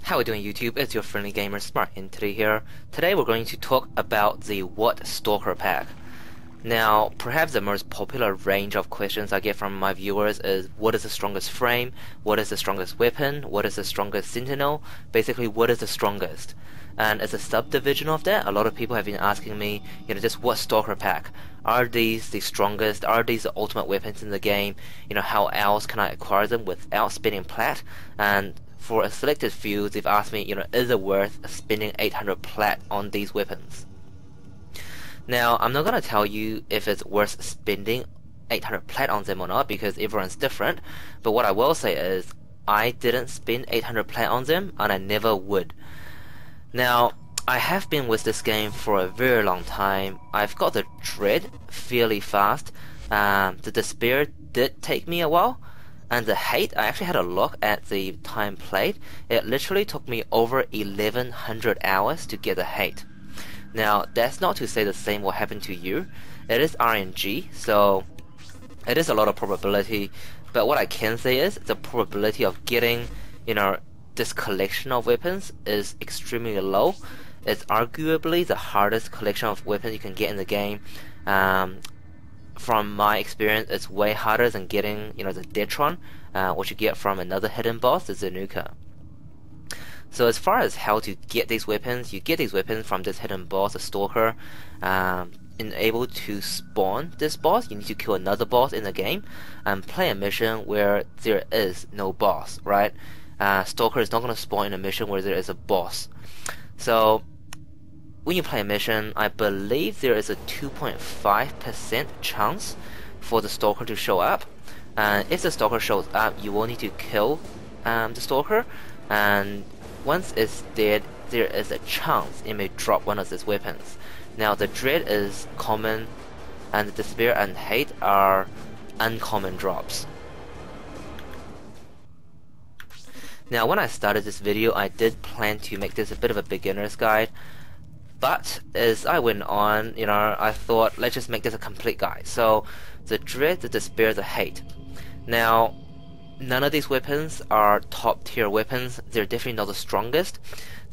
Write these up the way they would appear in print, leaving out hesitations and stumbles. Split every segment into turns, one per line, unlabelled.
How are we doing, YouTube? It's your friendly gamer SmartEntity here. Today we're going to talk about the What Stalker pack. Now, perhaps the most popular range of questions I get from my viewers is what is the strongest frame, what is the strongest weapon, what is the strongest sentinel, basically what is the strongest. And as a subdivision of that, a lot of people have been asking me, just what Stalker pack? Are these the strongest? Are these the ultimate weapons in the game? How else can I acquire them without spending plat? And for a selected few, they've asked me, is it worth spending 800 plat on these weapons? Now, I'm not going to tell you if it's worth spending 800 plat on them or not, because everyone's different, but what I will say is, I didn't spend 800 plat on them, and I never would. Now, I have been with this game for a very long time. I've got the Dread fairly fast. The Despair did take me a while. And the Hate, I actually had a look at the time played. It literally took me over 1100 hours to get the Hate. Now, that's not to say the same will happen to you. It is RNG, so it is a lot of probability. But what I can say is the probability of getting, this collection of weapons is extremely low. It's arguably the hardest collection of weapons you can get in the game. From my experience, it's way harder than getting, the Detron, what you get from another hidden boss, the Zanuka. So as far as how to get these weapons, you get these weapons from this hidden boss, the Stalker. In able to spawn this boss, you need to kill another boss in the game and play a mission where there is no boss, right? Stalker is not going to spawn in a mission where there is a boss. So when you play a mission, I believe there is a 2.5% chance for the Stalker to show up. If the Stalker shows up, you will need to kill the Stalker, and once it's dead, there is a chance it may drop one of these weapons. Now, the Dread is common, and the Despair and Hate are uncommon drops. Now, when I started this video, I did plan to make this a bit of a beginner's guide. But as I went on, I thought, let's just make this a complete guide. So, the Dread, the Despair, the Hate. Now, none of these weapons are top tier weapons. They're definitely not the strongest.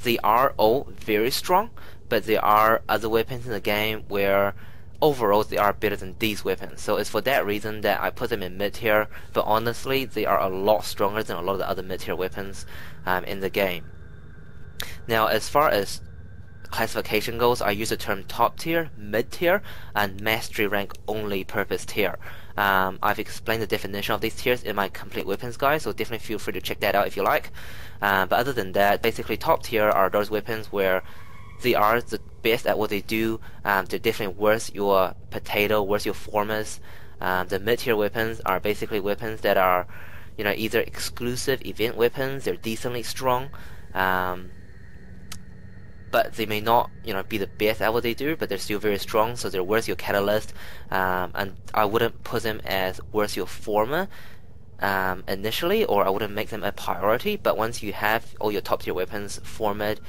They are all very strong, but there are other weapons in the game where overall they are better than these weapons. So it's for that reason that I put them in mid tier, but honestly, they are a lot stronger than a lot of the other mid tier weapons in the game. Now, as far as classification goes, I use the term top tier, mid tier, and mastery rank only purpose tier. I've explained the definition of these tiers in my complete weapons guide, so definitely feel free to check that out if you like. But other than that, basically top tier are those weapons where they are the best at what they do. They're definitely worth your potato, worth your formas. The mid tier weapons are basically weapons that are, either exclusive event weapons. They're decently strong. But they may not, be the best at what they do, but they're still very strong, so they're worth your catalyst. And I wouldn't put them as worth your forma initially, or I wouldn't make them a priority. But once you have all your top tier weapons formatted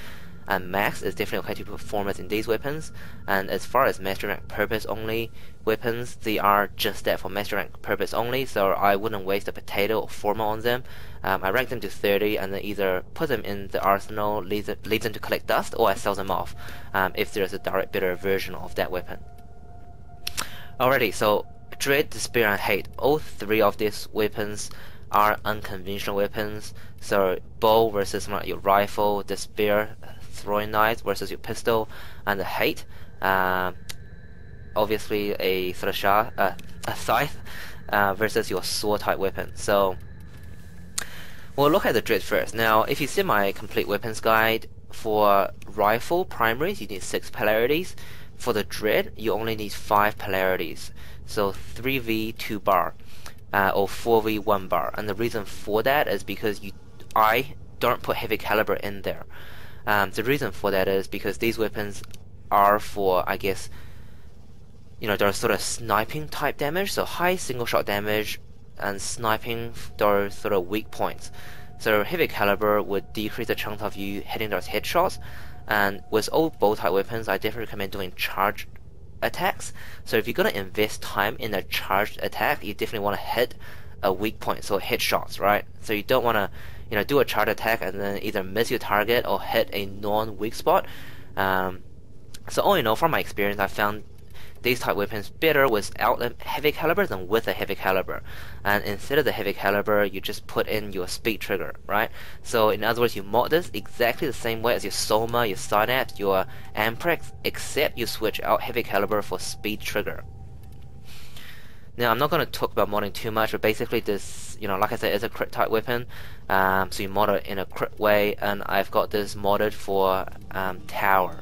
and max, it's definitely okay to put formats in these weapons. And as far as master rank purpose only weapons, they are just that, for master rank purpose only, so I wouldn't waste a potato or forma on them. I rank them to 30 and then either put them in the arsenal, leave them to collect dust, or I sell them off if there's a direct bidder version of that weapon. Alrighty, so Dread, Despair, and Hate, all three of these weapons are unconventional weapons. So bow versus your rifle, Despair, throwing knives versus your pistol, and the Hate, obviously a scythe versus your sword type weapon. So we'll look at the Dread first. Now, if you see my complete weapons guide, for rifle primaries you need 6 polarities. For the Dread, you only need 5 polarities. So 3v 2 bar, or 4v 1 bar. And the reason for that is because I don't put heavy caliber in there. The reason for that is because these weapons are for, I guess, they're sort of sniping type damage, so high single shot damage, and sniping those sort of weak points. So heavy caliber would decrease the chance of you hitting those headshots, and with all bow type weapons, I definitely recommend doing charged attacks. So if you're gonna invest time in a charged attack, you definitely want to hit a weak point, so headshots, right? So you don't want to, do a charge attack and then either miss your target or hit a non-weak spot. So all in all, from my experience, I found these type weapons better without a heavy caliber than with a heavy caliber. And instead of the heavy caliber, you just put in your speed trigger, right? So in other words, you mod this exactly the same way as your Soma, your Synapse, your Amprex, except you switch out heavy caliber for speed trigger. Now I'm not going to talk about modding too much, but basically this, like I said, is a crit type weapon. So you mod it in a crit way, and I've got this modded for tower.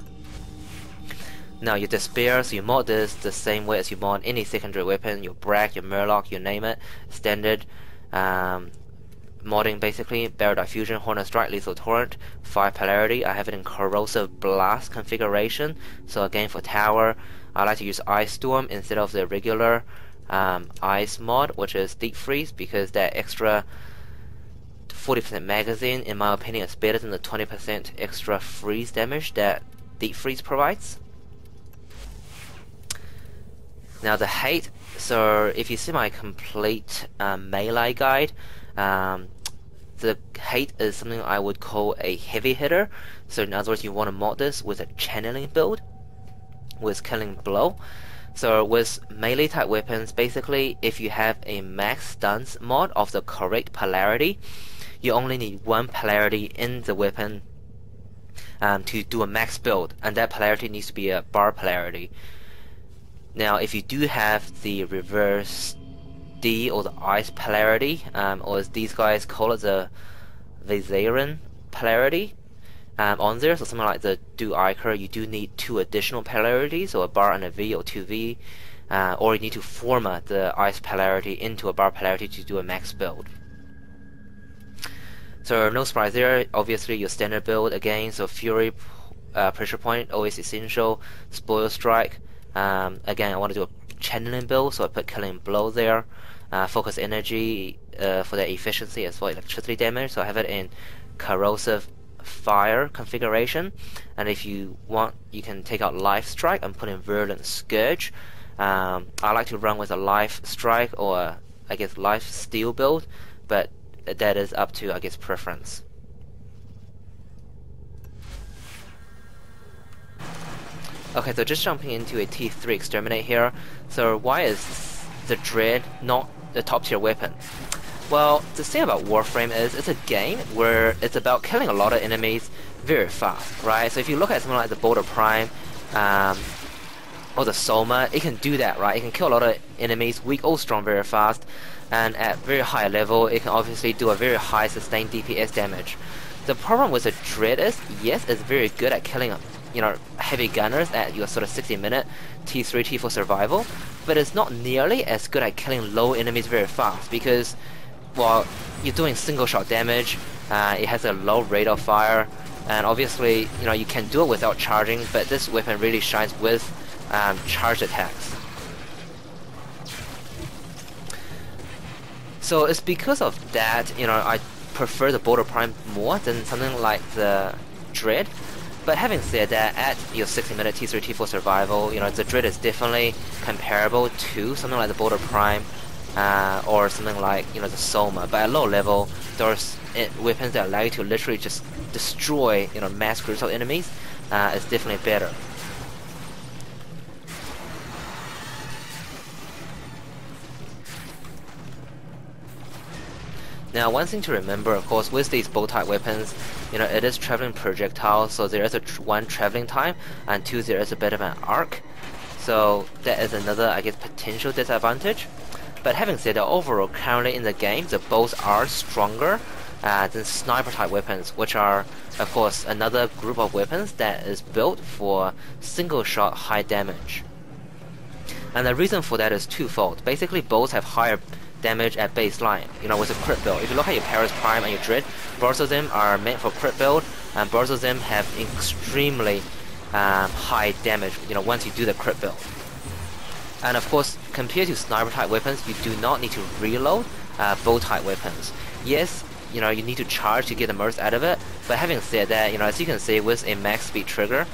Now your Despair, so you mod this the same way as you mod any secondary weapon, your Brag, your Murloc, you name it, standard modding basically, Barrel Diffusion, Hornet Strike, Lethal Torrent, 5 polarity. I have it in Corrosive Blast configuration, so again for tower, I like to use Ice Storm instead of the regular Ice mod, which is Deep Freeze, because that extra 40% magazine, in my opinion, is better than the 20% extra freeze damage that Deep Freeze provides. Now the hate, so if you see my complete melee guide, the hate is something I would call a heavy hitter. So in other words, you want to mod this with a channeling build with killing blow. So with melee type weapons, basically if you have a max stance mod of the correct polarity, you only need one polarity in the weapon to do a max build, and that polarity needs to be a bar polarity. Now if you do have the reverse D or the ice polarity, or as these guys call it, the Visarin polarity on there, so something like the Do Iker, you do need 2 additional polarities, or a bar and a V or 2V, or you need to format the ice polarity into a bar polarity to do a max build. So no surprise there, obviously your standard build again, so Fury, Pressure Point, always essential, Spoil Strike. Again, I want to do a channeling build, so I put Killing Blow there. Focus Energy for the efficiency as well, electricity damage, so I have it in Corrosive Fire configuration. And if you want, you can take out Life Strike and put in Virulent Scourge. I like to run with a Life Strike or I guess Life Steal build, but that is up to, I guess, preference. Okay, so just jumping into a T3 Exterminate here. So why is the Dread not the top tier weapon? Well, the thing about Warframe is it's a game where it's about killing a lot of enemies very fast, right? So if you look at something like the Boulder Prime or the Soma, it can do that, right? It can kill a lot of enemies, weak or strong, very fast, and at very high level, it can obviously do a very high sustained DPS damage. The problem with the Dread is, yes, it's very good at killing heavy gunners at your sort of 60-minute T3, T4 survival, but it's not nearly as good at killing low enemies very fast, because while you're doing single shot damage, it has a low rate of fire, and obviously you can do it without charging, but this weapon really shines with charged attacks. So it's because of that, I prefer the Boulder Prime more than something like the Dread. But having said that, at your 60-minute T3, T4 survival, the Dread is definitely comparable to something like the Boulder Prime or something like, the Soma. But at low level, there's weapons that allow you to literally just destroy, mass groups of enemies. Is definitely better. Now, one thing to remember, of course, with these bow-type weapons, it is traveling projectile, so there is one traveling time, and 2, there is a bit of an arc. So that is another, I guess, potential disadvantage. But having said that, overall, currently in the game, the bows are stronger than sniper-type weapons, which are, of course, another group of weapons that is built for single-shot high damage. And the reason for that is twofold. Basically, bows have higher damage at baseline, with a crit build. If you look at your Paris Prime and your Dread, both of them are meant for crit build, and both of them have extremely high damage, once you do the crit build. And of course, compared to sniper type weapons, you do not need to reload bow type weapons. Yes, you need to charge to get the most out of it, but having said that, as you can see, with a max speed trigger,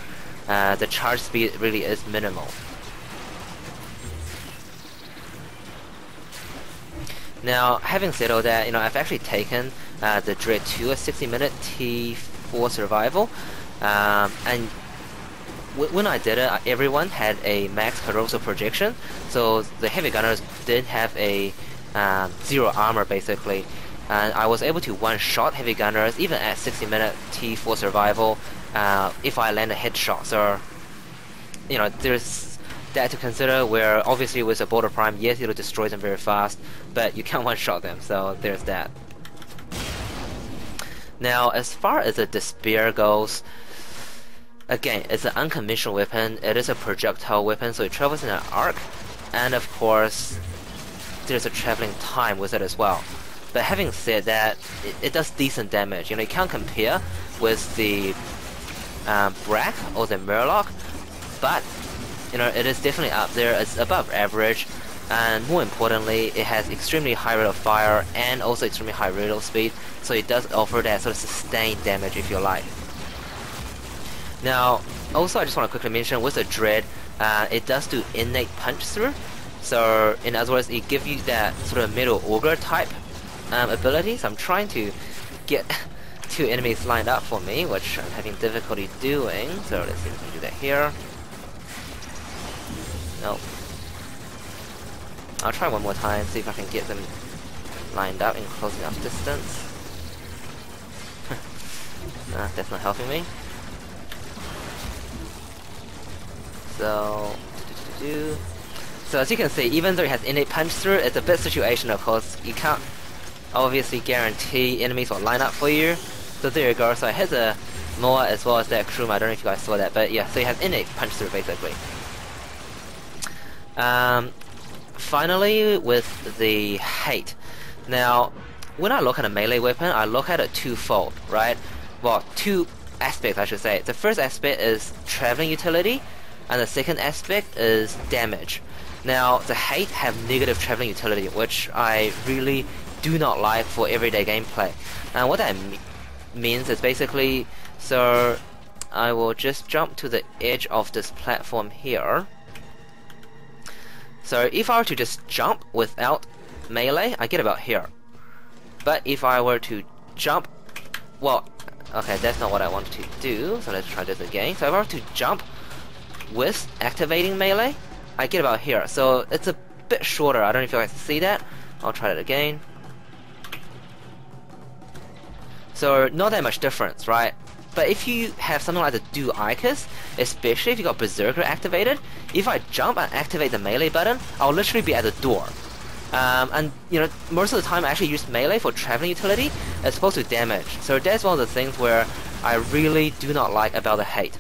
the charge speed really is minimal. Now, having said all that, I've actually taken the Dread to a 60-minute T4 survival, and when I did it, everyone had a max corrosive projection, so the heavy gunners did have a 0 armor basically, and I was able to one-shot heavy gunners even at 60-minute T4 survival if I land a headshot. So there's that to consider, where obviously with a Border Prime, yes, it'll destroy them very fast, but you can't one-shot them, so there's that. Now, as far as the Despair goes, again, it's an unconventional weapon. It is a projectile weapon, so it travels in an arc, and of course there's a traveling time with it as well. But having said that, it does decent damage. You can't compare with the Brack or the Murloc, but it is definitely up there. It's above average, and more importantly, it has extremely high rate of fire and also extremely high reload speed, so it does offer that sort of sustained damage if you like. Now, also I just want to quickly mention, with the Dread, it does do innate punch through. So in other words, it gives you that sort of Metal Auger type ability. So I'm trying to get 2 enemies lined up for me, which I'm having difficulty doing. So let's see if we can do that here. Nope. I'll try one more time, see if I can get them lined up in close enough distance. That's not helping me. So as you can see, even though it has innate punch through, it's a bit situational. Of course, you can't obviously guarantee enemies will line up for you. So there you go. So it has a Moa as well as that Kruma. I don't know if you guys saw that, but yeah, so it has innate punch through basically. Finally, with the hate. Now, when I look at a melee weapon, I look at it twofold, right? Well, 2 aspects I should say. The first aspect is traveling utility, and the second aspect is damage. Now, the hate have negative traveling utility, which I really do not like for everyday gameplay. And what that means is basically, so I will just jump to the edge of this platform here. So if I were to just jump without melee, I get about here. But if I were to jump, well, okay, that's not what I want to do, so let's try this again. So if I were to jump with activating melee, I get about here. So it's a bit shorter. I don't know if you guys can see that. I'll try it again. So not that much difference, right? But if you have something like the Do Icus, especially if you got Berserker activated, if I jump and activate the melee button, I'll literally be at the door. And most of the time I actually use melee for traveling utility as opposed to damage. So that's one of the things where I really do not like about the hate.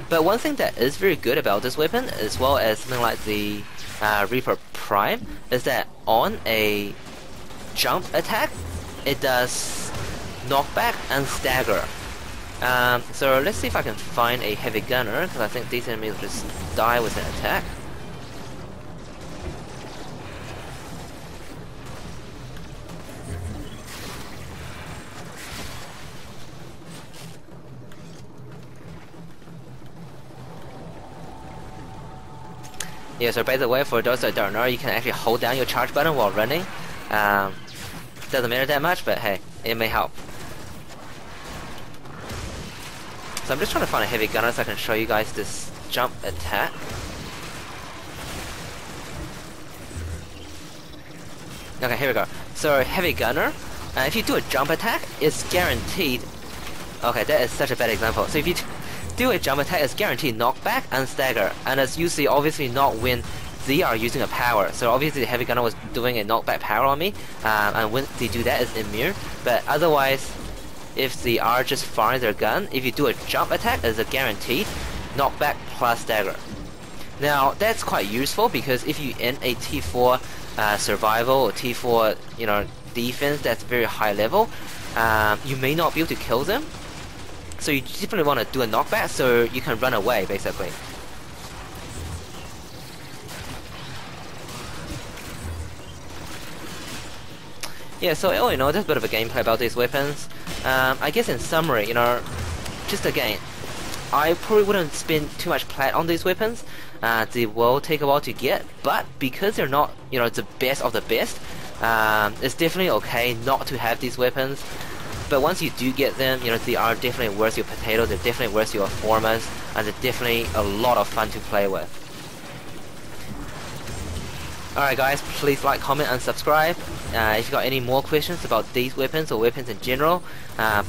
But one thing that is very good about this weapon, as well as something like the Reaper Prime, is that on a jump attack, it does knockback and stagger. So let's see if I can find a heavy gunner, because I think these enemies will just die with an attack. Yeah, so by the way, for those that don't know, you can actually hold down your charge button while running. Doesn't matter that much, but hey, it may help. So I'm just trying to find a heavy gunner so I can show you guys this jump attack. Okay, here we go. So heavy gunner, if you do a jump attack, it's guaranteed. Okay, that is such a bad example. So if you do a jump attack, it's guaranteed knockback and stagger, and it's usually obviously not when they are using a power. So obviously the heavy gunner was doing a knockback power on me, and when they do that, it's immune. But otherwise, if they are just firing their gun, if you do a jump attack, it's a guaranteed knockback plus stagger. Now that's quite useful, because if you end a T4 survival or T4 defense that's very high level, you may not be able to kill them. So you definitely want to do a knockback so you can run away basically. Yeah, so all in all, there's a bit of a gameplay about these weapons. I guess in summary, just again, I probably wouldn't spend too much plat on these weapons. They will take a while to get, but because they're not, the best of the best, It's definitely okay not to have these weapons, but once you do get them, you know, they are definitely worth your potatoes, they're definitely worth your formas, and they're definitely a lot of fun to play with. Alright guys, please like, comment and subscribe. If you got any more questions about these weapons or weapons in general,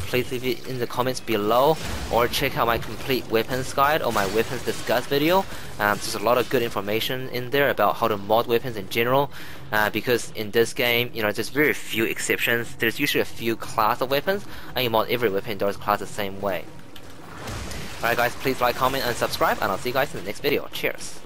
please leave it in the comments below, or check out my complete weapons guide or my weapons discuss video. There's a lot of good information in there about how to mod weapons in general, because in this game, you know, there's very few exceptions. There's usually a few class of weapons, and you mod every weapon in those class the same way. Alright guys, please like, comment and subscribe, and I'll see you guys in the next video. Cheers!